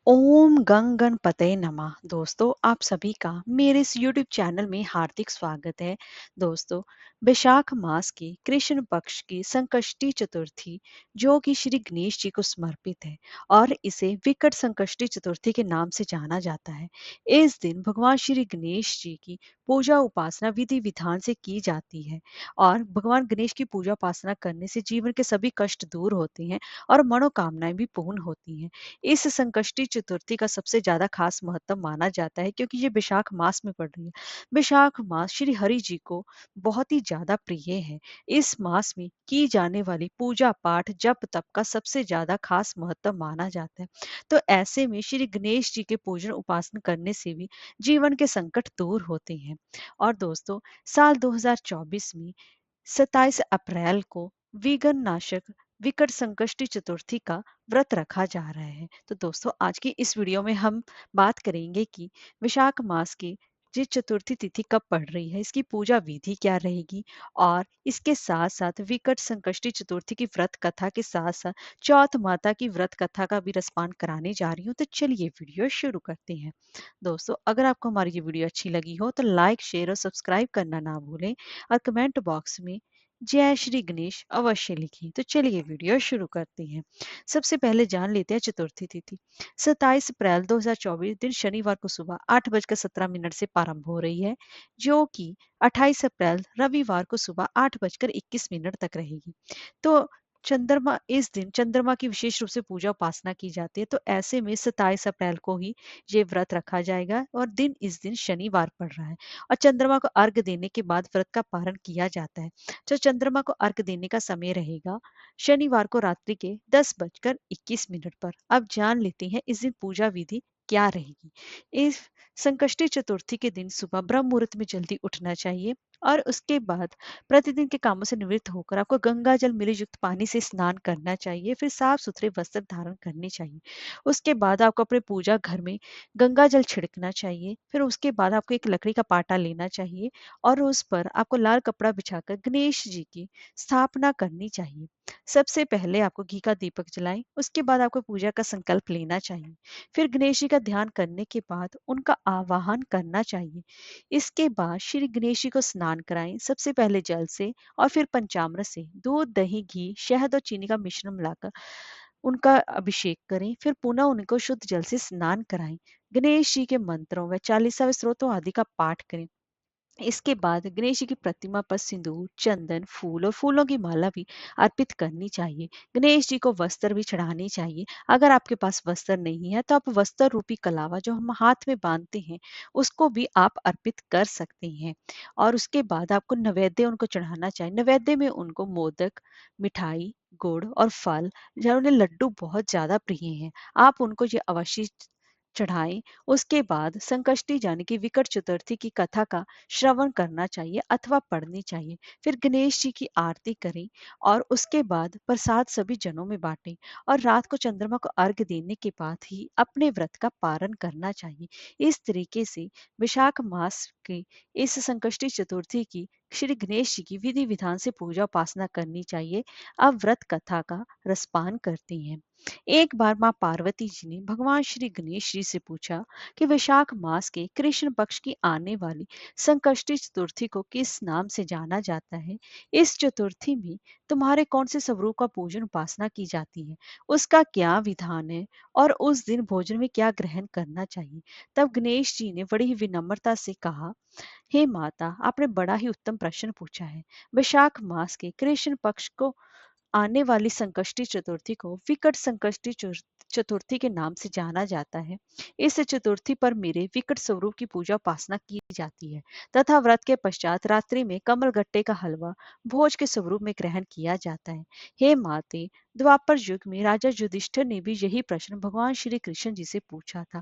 ओम गंग गणपतये नमः। दोस्तों, आप सभी का मेरे इस यूट्यूब चैनल में हार्दिक स्वागत है। दोस्तों, वैशाख मास की कृष्ण पक्ष की संकष्टी चतुर्थी जो कि श्री गणेश जी को समर्पित है और इसे विकट संकष्टी चतुर्थी के नाम से जाना जाता है। इस दिन भगवान श्री गणेश जी की पूजा उपासना विधि विधान से की जाती है और भगवान गणेश की पूजा उपासना करने से जीवन के सभी कष्ट दूर होते हैं और मनोकामनाएं भी पूर्ण होती हैं। इस संकष्टी चतुर्थी का सबसे ज्यादा खास महत्व माना जाता है क्योंकि ये वैशाख मास में पड़ रही है। वैशाख मास श्री हरि जी को बहुत ही ज्यादा प्रिय है। इस मास में की जाने वाली पूजा पाठ जप तप का सबसे ज्यादा खास महत्व माना जाता है। तो ऐसे में श्री गणेश जी के पूजन उपासना करने से भी जीवन के संकट दूर होते हैं। और दोस्तों, साल 2024 में 27 अप्रैल को विघ्न नाशक विकट संकष्टी चतुर्थी का व्रत रखा जा रहा है। तो दोस्तों, आज की इस वीडियो में हम बात करेंगे कि वैशाख मास की जिस चतुर्थी तिथि कब पड़ रही है, इसकी पूजा विधि क्या रहेगी और इसके साथ साथ विकट संकष्टी चतुर्थी की व्रत कथा के साथ साथ चौथ माता की व्रत कथा का भी रसपान कराने जा रही हूँ। तो चलिए वीडियो शुरू करते हैं। दोस्तों, अगर आपको हमारी ये वीडियो अच्छी लगी हो तो लाइक शेयर और सब्सक्राइब करना ना भूलें और कमेंट बॉक्स में जय श्री गणेश अवश्य लिखिए। तो चलिए वीडियो शुरू करते हैं। सबसे पहले जान लेते हैं चतुर्थी तिथि। 27 अप्रैल 2024 दिन शनिवार को सुबह 8:17 से प्रारंभ हो रही है, जो कि 28 अप्रैल रविवार को सुबह 8:21 तक रहेगी। तो चंद्रमा इस दिन चंद्रमा की विशेष रूप से पूजा उपासना की जाती है। तो ऐसे में 27 अप्रैल को ही ये व्रत रखा जाएगा और दिन इस दिन शनिवार पड़ रहा है और चंद्रमा को अर्घ देने के बाद व्रत का पारण किया जाता है। जो चंद्रमा को अर्घ देने का समय रहेगा शनिवार को रात्रि के 10:21 पर। अब जान लेते हैं इस दिन पूजा विधि क्या रहेगी। इस संकष्टी चतुर्थी के दिन सुबह ब्रह्म मुहूर्त में जल्दी उठना चाहिए और उसके बाद प्रतिदिन के कामों से निवृत्त होकर आपको गंगा जल मिले युक्त पानी से स्नान करना चाहिए। फिर साफ सुथरे वस्त्र धारण करने चाहिए। उसके बाद आपको अपने पूजा घर में गंगा जल छिड़कना चाहिए। फिर उसके बाद आपको एक लकड़ी का पाटा लेना चाहिए और उस पर आपको लाल कपड़ा बिछाकर गणेश जी की स्थापना करनी चाहिए। सबसे पहले आपको घी का दीपक जलाएं, उसके बाद आपको पूजा का संकल्प लेना चाहिए। फिर गणेश जी का ध्यान करने के बाद उनका आवाहन करना चाहिए। इसके बाद श्री गणेश जी को स्नान कराएं, सबसे पहले जल से और फिर पंचामृत से दूध दही घी शहद और चीनी का मिश्रण मिलाकर उनका अभिषेक करें। फिर पुनः उनको शुद्ध जल से स्नान कराएं। गणेश जी के मंत्रों व चालीसा व स्त्रोतों आदि का पाठ करें। इसके बाद गणेश जी की प्रतिमा पर सिंदूर चंदन फूल और फूलों की माला भी अर्पित करनी चाहिए। गणेश जी को वस्त्र भी चढ़ानी चाहिए। अगर आपके पास वस्त्र नहीं है तो आप वस्त्र रूपी कलावा जो हम हाथ में बांधते हैं उसको भी आप अर्पित कर सकते हैं। और उसके बाद आपको नैवेद्य उनको चढ़ाना चाहिए। नैवेद्य में उनको मोदक मिठाई गुड़ और फल या उन्हें लड्डू बहुत ज्यादा प्रिय हैं, आप उनको ये अवश्य चढ़ाएं। उसके बाद संकष्टी यानी कि विकट चतुर्थी की कथा का श्रवण करना चाहिए अथवा पढ़नी चाहिए। फिर गणेश जी की आरती करें और उसके बाद प्रसाद सभी जनों में बांटें और रात को चंद्रमा को अर्घ देने के बाद ही अपने व्रत का पारण करना चाहिए। इस तरीके से वैशाख मास की इस संकष्टी चतुर्थी की श्री गणेश जी की विधि विधान से पूजा उपासना करनी चाहिए। अब व्रत कथा का रसपान करते हैं। एक बार माँ पार्वती जी ने भगवान श्री गणेश जी से पूछा कि वैशाख मास के कृष्ण पक्ष की आने वाली संकष्टी चतुर्थी को किस नाम से जाना जाता है। इस चतुर्थी में तुम्हारे कौन से स्वरूप का पूजन उपासना की जाती है, उसका क्या विधान है और उस दिन भोजन में क्या ग्रहण करना चाहिए। तब गणेश जी ने बड़ी ही विनम्रता से कहा, हे माता, आपने बड़ा ही उत्तम प्रश्न पूछा है। वैशाख मास के कृष्ण पक्ष को आने वाली संकष्टी चतुर्थी को विकट संकष्टी चतुर्थी के नाम से जाना जाता है। इस चतुर्थी पर मेरे विकट स्वरूप की पूजा उपासना की जाती है तथा व्रत के पश्चात रात्रि में कमल गट्टे का हलवा भोज के स्वरूप में ग्रहण किया जाता है। हे माते, द्वापर युग में राजा युधिष्ठिर ने भी यही प्रश्न भगवान श्री कृष्ण जी से पूछा था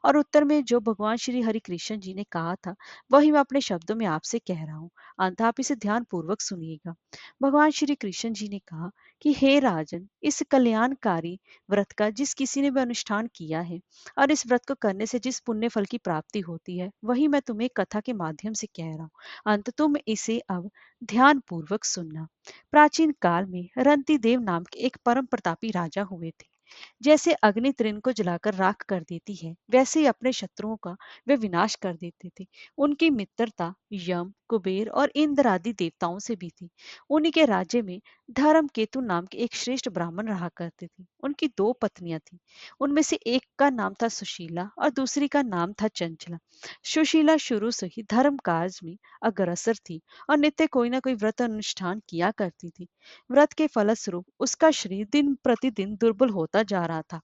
और उत्तर में जो भगवान श्री हरि कृष्ण जी ने कहा था वही मैं अपने शब्दों में आपसे कह रहा हूँ। अंत आप इसे ध्यान पूर्वक सुनिएगा। भगवान श्री कृष्ण जी ने कहा कि हे राजन, इस कल्याणकारी व्रत का जिस किसी ने भी अनुष्ठान किया है और इस व्रत को करने से जिस पुण्य फल की प्राप्ति होती है वही मैं तुम्हें कथा के माध्यम से कह रहा हूँ। अंत तुम इसे अब ध्यान पूर्वक सुनना। प्राचीन काल में रंती देव नाम के एक परम प्रतापी राजा हुए थे। जैसे अग्नि तृण को जलाकर राख कर देती है, वैसे ही अपने शत्रुओं का वे विनाश कर देते थे। उनकी मित्रता यम, कुबेर और इंद्र आदि देवताओं से भी थी। उन्हीं के राज्य में धर्म केतु नाम के एक श्रेष्ठ ब्राह्मण रहा करते थे। उनकी दो पत्नियां थीं। उनमें से एक का नाम था सुशीला और दूसरी का नाम था चंचला। सुशीला शुरू से ही धर्म कार्य में अग्रसर थी और नित्य कोई ना कोई व्रत अनुष्ठान किया करती थी। व्रत के फलस्वरूप उसका शरीर दिन प्रतिदिन दुर्बल होता जा रहा था।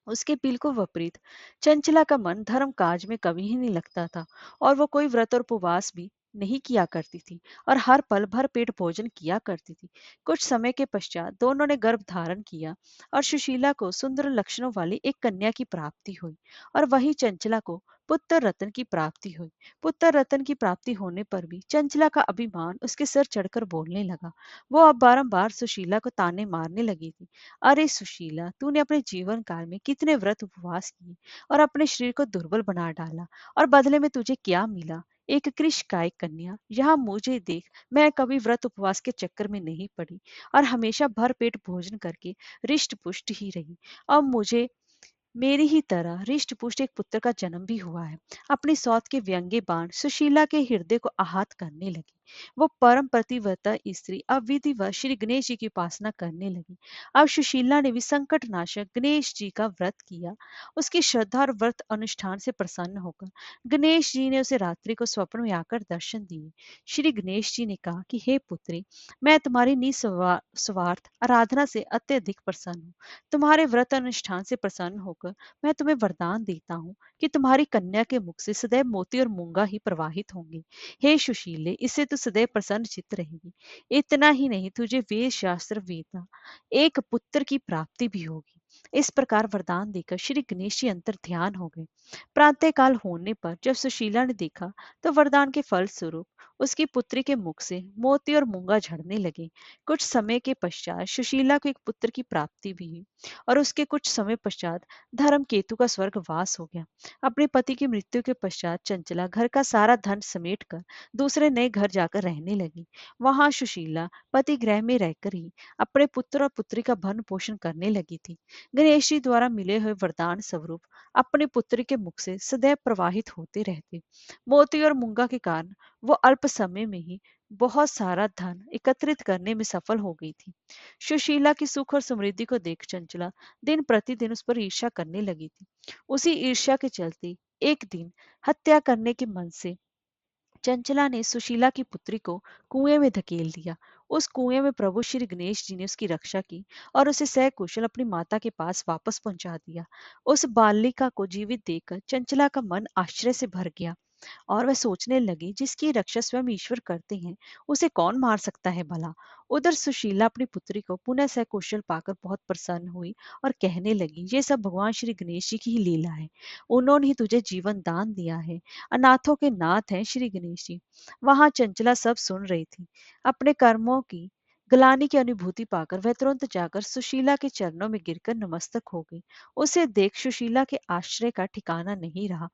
उसके बिल्कुल विपरीत चंचला का मन धर्म काज में कभी ही नहीं लगता था और वो कोई व्रत और उपवास भी नहीं किया करती थी और हर पल भर पेट भोजन किया करती थी। कुछ समय के पश्चात दोनों ने गर्भ धारण किया और सुशीला को सुंदर लक्षणों वाली एक कन्या की प्राप्ति हुई और वही चंचला को पुत्र रतन की प्राप्ति हुई। पुत्र रतन की प्राप्ति होने पर भी चंचला का अभिमान उसके सिर चढ़कर बोलने लगा। वो अब बारंबार सुशीला को ताने मारने लगी थी। अरे सुशीला, तूने अपने जीवन काल में कितने व्रत उपवास किए और अपने शरीर को दुर्बल बना डाला, और बदले में तुझे क्या मिला? एक कृषकाय कन्या। यहाँ मुझे देख, मैं कभी व्रत उपवास के चक्कर में नहीं पड़ी और हमेशा भर पेट भोजन करके रिष्ट पुष्ट ही रही। अब मुझे मेरी ही तरह हृष्ट पुष्ट एक पुत्र का जन्म भी हुआ है। अपनी सौत के व्यंग्य बाण सुशीला के हृदय को आहत करने लगी। वो परम प्रतिव्रता स्त्री अब विधिवत श्री गणेश जी की उपासना करने लगी। अब सुशीला ने भी संकट नाशक गणेश जी का व्रत किया। उसकी श्रद्धा और व्रत अनुष्ठान से प्रसन्न होकर गणेश जी ने उसे रात्रि को स्वप्न में आकर दर्शन दिए। श्री गणेश जी ने कहा कि हे पुत्री, मैं तुम्हारी निस्वार्थ आराधना से अत्यधिक प्रसन्न हूँ। तुम्हारे व्रत अनुष्ठान से प्रसन्न होकर मैं तुम्हें वरदान देता हूँ कि तुम्हारी कन्या के मुख से सदैव मोती और मूंगा ही प्रवाहित होंगे। हे सुशीले, इससे तू सदैव प्रसन्न चित्त रहेगी। इतना ही नहीं, तुझे वेद शास्त्र वेदना एक पुत्र की प्राप्ति भी होगी। इस प्रकार वरदान देकर श्री गणेश जी अंतर ध्यान हो गए। प्रातः काल होने पर जब सुशीला ने देखा तो वरदान के फल स्वरूप उसकी पुत्री के मुख से मोती और मूंगा झड़ने लगे। कुछ समय के पश्चात सुशीला को एक पुत्र की प्राप्ति भी हुई और उसके कुछ समय पश्चात धर्म केतु का स्वर्गवास हो गया। अपने पति की मृत्यु के पश्चात चंचला घर का सारा धन समेट कर दूसरे नए घर जाकर रहने लगी। वहां सुशीला पति गृह में रहकर ही अपने पुत्र और पुत्री का भरण पोषण करने लगी थी। गणेश जी द्वारा मिले हुए वरदान स्वरूप अपने पुत्री के मुख से सदैव प्रवाहित होते रहते मोती और मूंगा के कारण वो अल्प समय में ही बहुत सारा धन एकत्रित करने में सफल हो गई थी। सुशीला की सुख और समृद्धि को देख चंचला दिन प्रतिदिन उस पर ईर्ष्या करने लगी थी। उसी ईर्ष्या के चलते एक दिन हत्या करने के मन से चंचला ने सुशीला की पुत्री को कुएं में धकेल दिया। उस कुएं में प्रभु श्री गणेश जी ने उसकी रक्षा की और उसे सकुशल अपनी माता के पास वापस पहुंचा दिया। उस बालिका को जीवित देखकर चंचला का मन आश्चर्य से भर गया और वह सोचने लगी, जिसकी रक्षा स्वयं ईश्वर करते हैं, उसे कौन मार सकता है भला। उधर सुशीला अपनी पुत्री को पुनः सकुशल पाकर बहुत प्रसन्न हुई और कहने लगी, ये सब भगवान श्री गणेश जी की ही लीला है। उन्होंने ही तुझे जीवन दान दिया है। अनाथों के नाथ हैं श्री गणेश जी। वहां चंचला सब सुन रही थी। अपने कर्मों की ग्लानि की अनुभूति पाकर वह तुरंत जाकर सुशीला के चरणों में गिरकर नमस्तक हो गई। उसे देख सुशीला के आश्चर्य का ठिकाना नहीं रहा।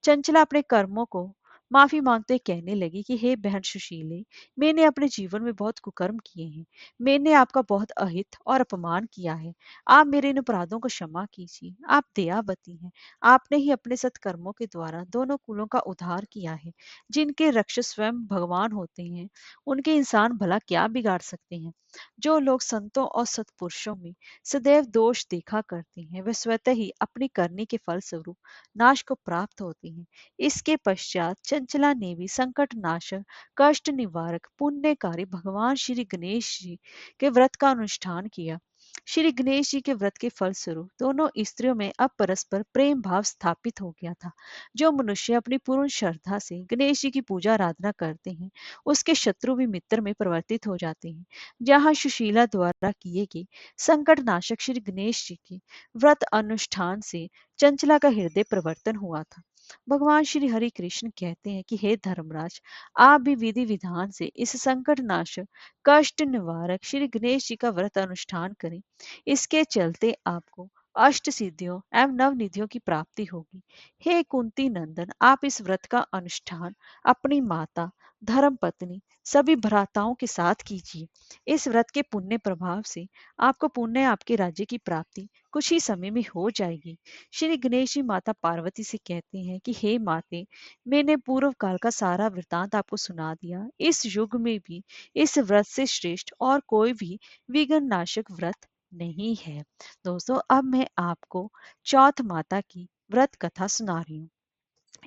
चंचला अपने कर्मों को माफी मांगते हुए कहने लगी कि हे बहन सुशीले, मैंने अपने जीवन में बहुत कुकर्म किए हैं। मैंने आपका बहुत अहित और अपमान किया है। आप मेरे इन अपराधों को क्षमा कीजिए। आप दयावती हैं। आपने ही अपने सत्कर्मों के द्वारा दोनों कुलों का उद्धार किया है। जिनके रक्षक स्वयं भगवान होते हैं, उनके इंसान भला क्या बिगाड़ सकते हैं। जो लोग संतों और सत्पुरुषों में सदैव दोष देखा करते हैं, वे स्वतः ही अपनी करनी के फल स्वरूप नाश को प्राप्त होती हैं। इसके पश्चात चंचला ने भी संकट नाशक, कष्ट निवारक, पुण्यकारी भगवान श्री गणेश जी के व्रत का अनुष्ठान किया। श्री गणेश जी के व्रत के फल स्वरूप दोनों स्त्रियों में अब परस्पर प्रेम भाव स्थापित हो गया था। जो मनुष्य अपनी पूर्ण श्रद्धा से गणेश जी की पूजा आराधना करते हैं, उसके शत्रु भी मित्र में परिवर्तित हो जाते हैं। जहाँ सुशीला द्वारा किए गए संकट नाशक श्री गणेश जी के व्रत अनुष्ठान से चंचला का हृदय परिवर्तन हुआ था। भगवान श्री हरि कृष्ण कहते हैं कि हे धर्मराज, आप भी विधि विधान से इस संकट नाशक, कष्ट निवारक श्री गणेश जी का व्रत अनुष्ठान करें। इसके चलते आपको अष्ट सिद्धियों एवं नव निधियों की प्राप्ति होगी। हे कुंती नंदन, आप इस व्रत का अनुष्ठान अपनी माता धर्म पत्नी सभी भ्राताओं के साथ कीजिए। इस व्रत के पुण्य प्रभाव से आपको पुण्य आपके राज्य की प्राप्ति कुछ ही समय में हो जाएगी। श्री गणेश जी माता पार्वती से कहते हैं कि हे माते, मैंने पूर्व काल का सारा वृतांत आपको सुना दिया। इस युग में भी इस व्रत से श्रेष्ठ और कोई भी विघ्न नाशक व्रत नहीं है। दोस्तों, अब मैं आपको चौथ माता की व्रत कथा सुना रही हूँ।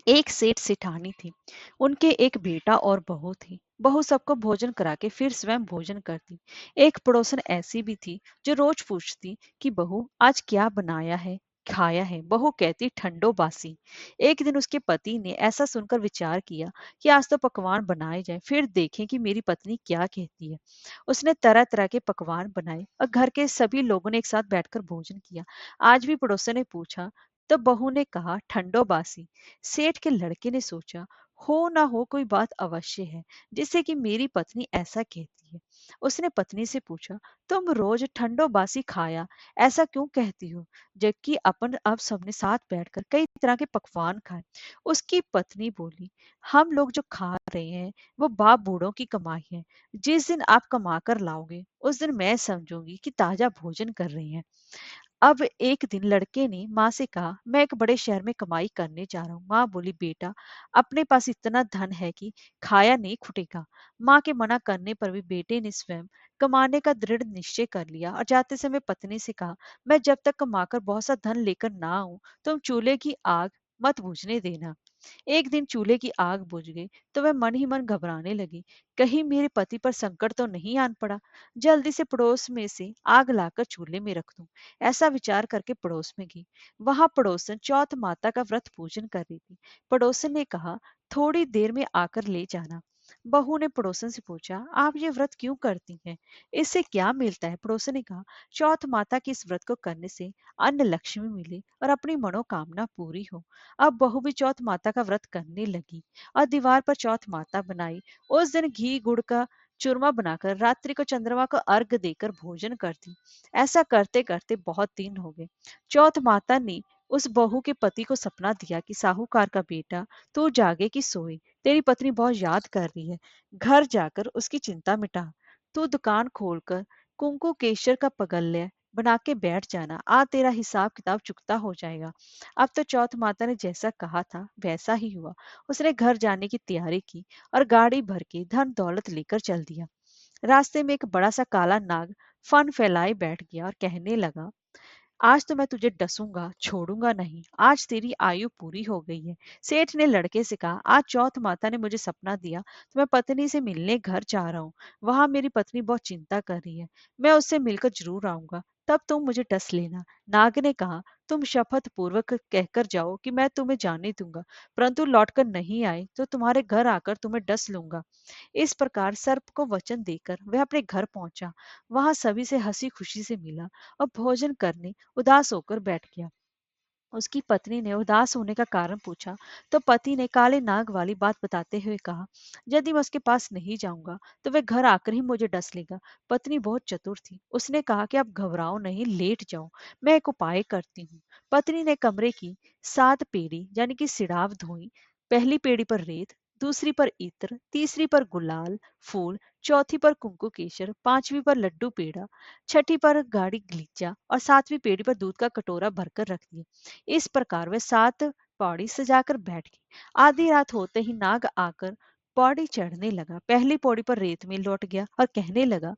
एक सेठ सेठानी थी। उनके एक बेटा और बहू थी। बहू सबको भोजन करा के फिर स्वयं भोजन करती। एक पड़ोसन ऐसी भी थी जो रोज पूछती कि बहू आज क्या बनाया है, खाया है। बहू कहती ठंडो बासी। एक दिन उसके पति ने ऐसा सुनकर विचार किया कि आज तो पकवान बनाए जाए, फिर देखें कि मेरी पत्नी क्या कहती है। उसने तरह तरह के पकवान बनाए और घर के सभी लोगों ने एक साथ बैठकर भोजन किया। आज भी पड़ोसन ने पूछा तो बहू ने कहा ठंडो बासी। सेठ के लड़के ने सोचा हो ना हो कोई बात अवश्य है जिससे कि मेरी पत्नी ऐसा कहती है। उसने पत्नी से पूछा तुम रोज ठंडो बासी खाया ऐसा क्यों कहती हो, जबकि अपन अब सबने साथ बैठकर कई तरह के पकवान खाए। उसकी पत्नी बोली हम लोग जो खा रहे हैं वो बाप बूढ़ों की कमाई है। जिस दिन आप कमा कर लाओगे उस दिन मैं समझूंगी कि ताजा भोजन कर रही हैं। अब एक दिन लड़के ने माँ से कहा मैं एक बड़े शहर में कमाई करने जा रहा हूँ। माँ बोली बेटा अपने पास इतना धन है कि खाया नहीं खुटेगा। माँ के मना करने पर भी बेटे ने स्वयं कमाने का दृढ़ निश्चय कर लिया और जाते समय पत्नी से कहा मैं जब तक कमाकर बहुत सा धन लेकर ना आऊं तुम चूल्हे की आग मत बुझने देना। एक दिन चूल्हे की आग बुझ गई तो वह मन ही मन घबराने लगी। कहीं मेरे पति पर संकट तो नहीं आन पड़ा। जल्दी से पड़ोस में से आग लाकर चूल्हे में रख दूं। ऐसा विचार करके पड़ोस में गई। वहां पड़ोसन चौथ माता का व्रत पूजन कर रही थी। पड़ोसन ने कहा थोड़ी देर में आकर ले जाना। बहू ने पड़ोसन से पूछा आप ये व्रत क्यों करती हैं, इससे क्या मिलता है। पड़ोसन ने कहा चौथ माता के इस व्रत को करने से अन्न लक्ष्मी मिले और अपनी मनोकामना पूरी हो। अब बहू भी चौथ माता का व्रत करने लगी और दीवार पर चौथ माता बनाई। उस दिन घी गुड़ का चूरमा बनाकर रात्रि को चंद्रमा को अर्घ देकर भोजन करती। ऐसा करते करते बहुत दिन हो गए। चौथ माता ने उस बहू के पति को सपना दिया कि साहूकार का बेटा तू जागे कि सोए, तेरी पत्नी बहुत याद कर रही है। घर जाकर उसकी चिंता मिटा। तू दुकान खोलकर कुंकू केशर का पगल्य बना के बैठ जाना, आ तेरा हिसाब किताब चुकता हो जाएगा। अब तो चौथ माता ने जैसा कहा था वैसा ही हुआ। उसने घर जाने की तैयारी की और गाड़ी भर के धन दौलत लेकर चल दिया। रास्ते में एक बड़ा सा काला नाग फन फैलाए बैठ गया और कहने लगा आज तो मैं तुझे डसूंगा छोड़ूंगा नहीं, आज तेरी आयु पूरी हो गई है। सेठ ने लड़के से कहा आज चौथ माता ने मुझे सपना दिया तो मैं पत्नी से मिलने घर जा रहा हूँ। वहां मेरी पत्नी बहुत चिंता कर रही है, मैं उससे मिलकर जरूर आऊंगा, तब तुम मुझे डस लेना। नाग ने कहा तुम शपथ पूर्वक कहकर जाओ कि मैं तुम्हें जाने दूंगा, परंतु लौटकर नहीं आए तो तुम्हारे घर आकर तुम्हें डस लूंगा। इस प्रकार सर्प को वचन देकर वह अपने घर पहुंचा। वहां सभी से हंसी खुशी से मिला और भोजन करने उदास होकर बैठ गया। उसकी पत्नी ने उदास होने का कारण पूछा तो पति ने काले नाग वाली बात बताते हुए कहा यदि मैं उसके पास नहीं जाऊंगा तो वह घर आकर ही मुझे डस लेगा। पत्नी बहुत चतुर थी, उसने कहा कि आप घबराओ नहीं, लेट जाओ, मैं एक उपाय करती हूँ। पत्नी ने कमरे की 7 पेड़ी यानी कि सिड़ाव धोई। पहली पेड़ी पर रेत, दूसरी पर इत्र, तीसरी पर गुलाल फूल, चौथी पर कुंकू केशर, पांचवी पर लड्डू पेड़ा, छठी पर गाढ़ी गलीचा और सातवीं पेड़ी पर दूध का कटोरा भरकर रख दिया। इस प्रकार वह 7 पौड़ी सजाकर बैठ गई। आधी रात होते ही नाग आकर पौड़ी चढ़ने लगा। पहली पौड़ी पर रेत में लौट गया और कहने लगा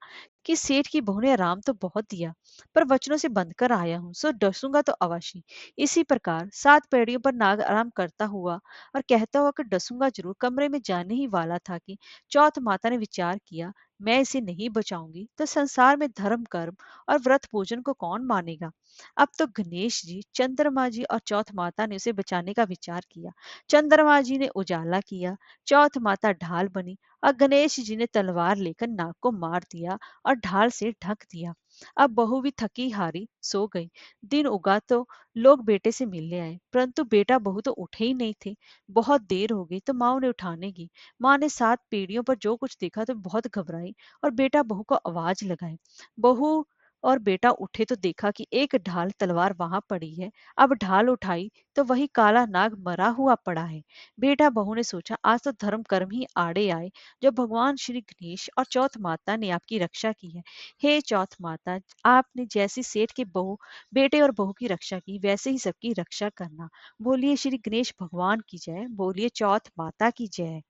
कि सेठ की बहू ने आराम तो बहुत दिया, पर वचनों से बंध कर आया हूं, सो डसूंगा तो अवश्य। इसी प्रकार 7 पेड़ियों पर नाग आराम करता हुआ और कहता हुआ कि डसूंगा जरूर कमरे में जाने ही वाला था कि चौथ माता ने विचार किया मैं इसे नहीं बचाऊंगी तो संसार में धर्म कर्म और व्रत पूजन को कौन मानेगा। अब तो गणेश जी, चंद्रमा जी और चौथ माता ने उसे बचाने का विचार किया। चंद्रमा जी ने उजाला किया, चौथ माता ढाल बनी और गणेश जी ने तलवार लेकर नाग को मार दिया और ढाल से ढक दिया। अब बहू भी थकी हारी सो गई। दिन उगा तो लोग बेटे से मिलने आए, परंतु बेटा बहू तो उठे ही नहीं थे। बहुत देर हो गई तो माँ उन्हें उठाने गई। माँ ने 7 पीढ़ियों पर जो कुछ देखा तो बहुत घबराई और बेटा बहू को आवाज लगाई। बहू और बेटा उठे तो देखा कि एक ढाल तलवार वहां पड़ी है। अब ढाल उठाई तो वही काला नाग मरा हुआ पड़ा है। बेटा बहू ने सोचा, आज तो धर्म कर्म ही आड़े आए, जो भगवान श्री गणेश और चौथ माता ने आपकी रक्षा की है। हे चौथ माता, आपने जैसी सेठ की बहू, बेटे और बहू की रक्षा की, वैसे ही सबकी रक्षा करना। बोलिए श्री गणेश भगवान की जय, बोलिए चौथ माता की जय।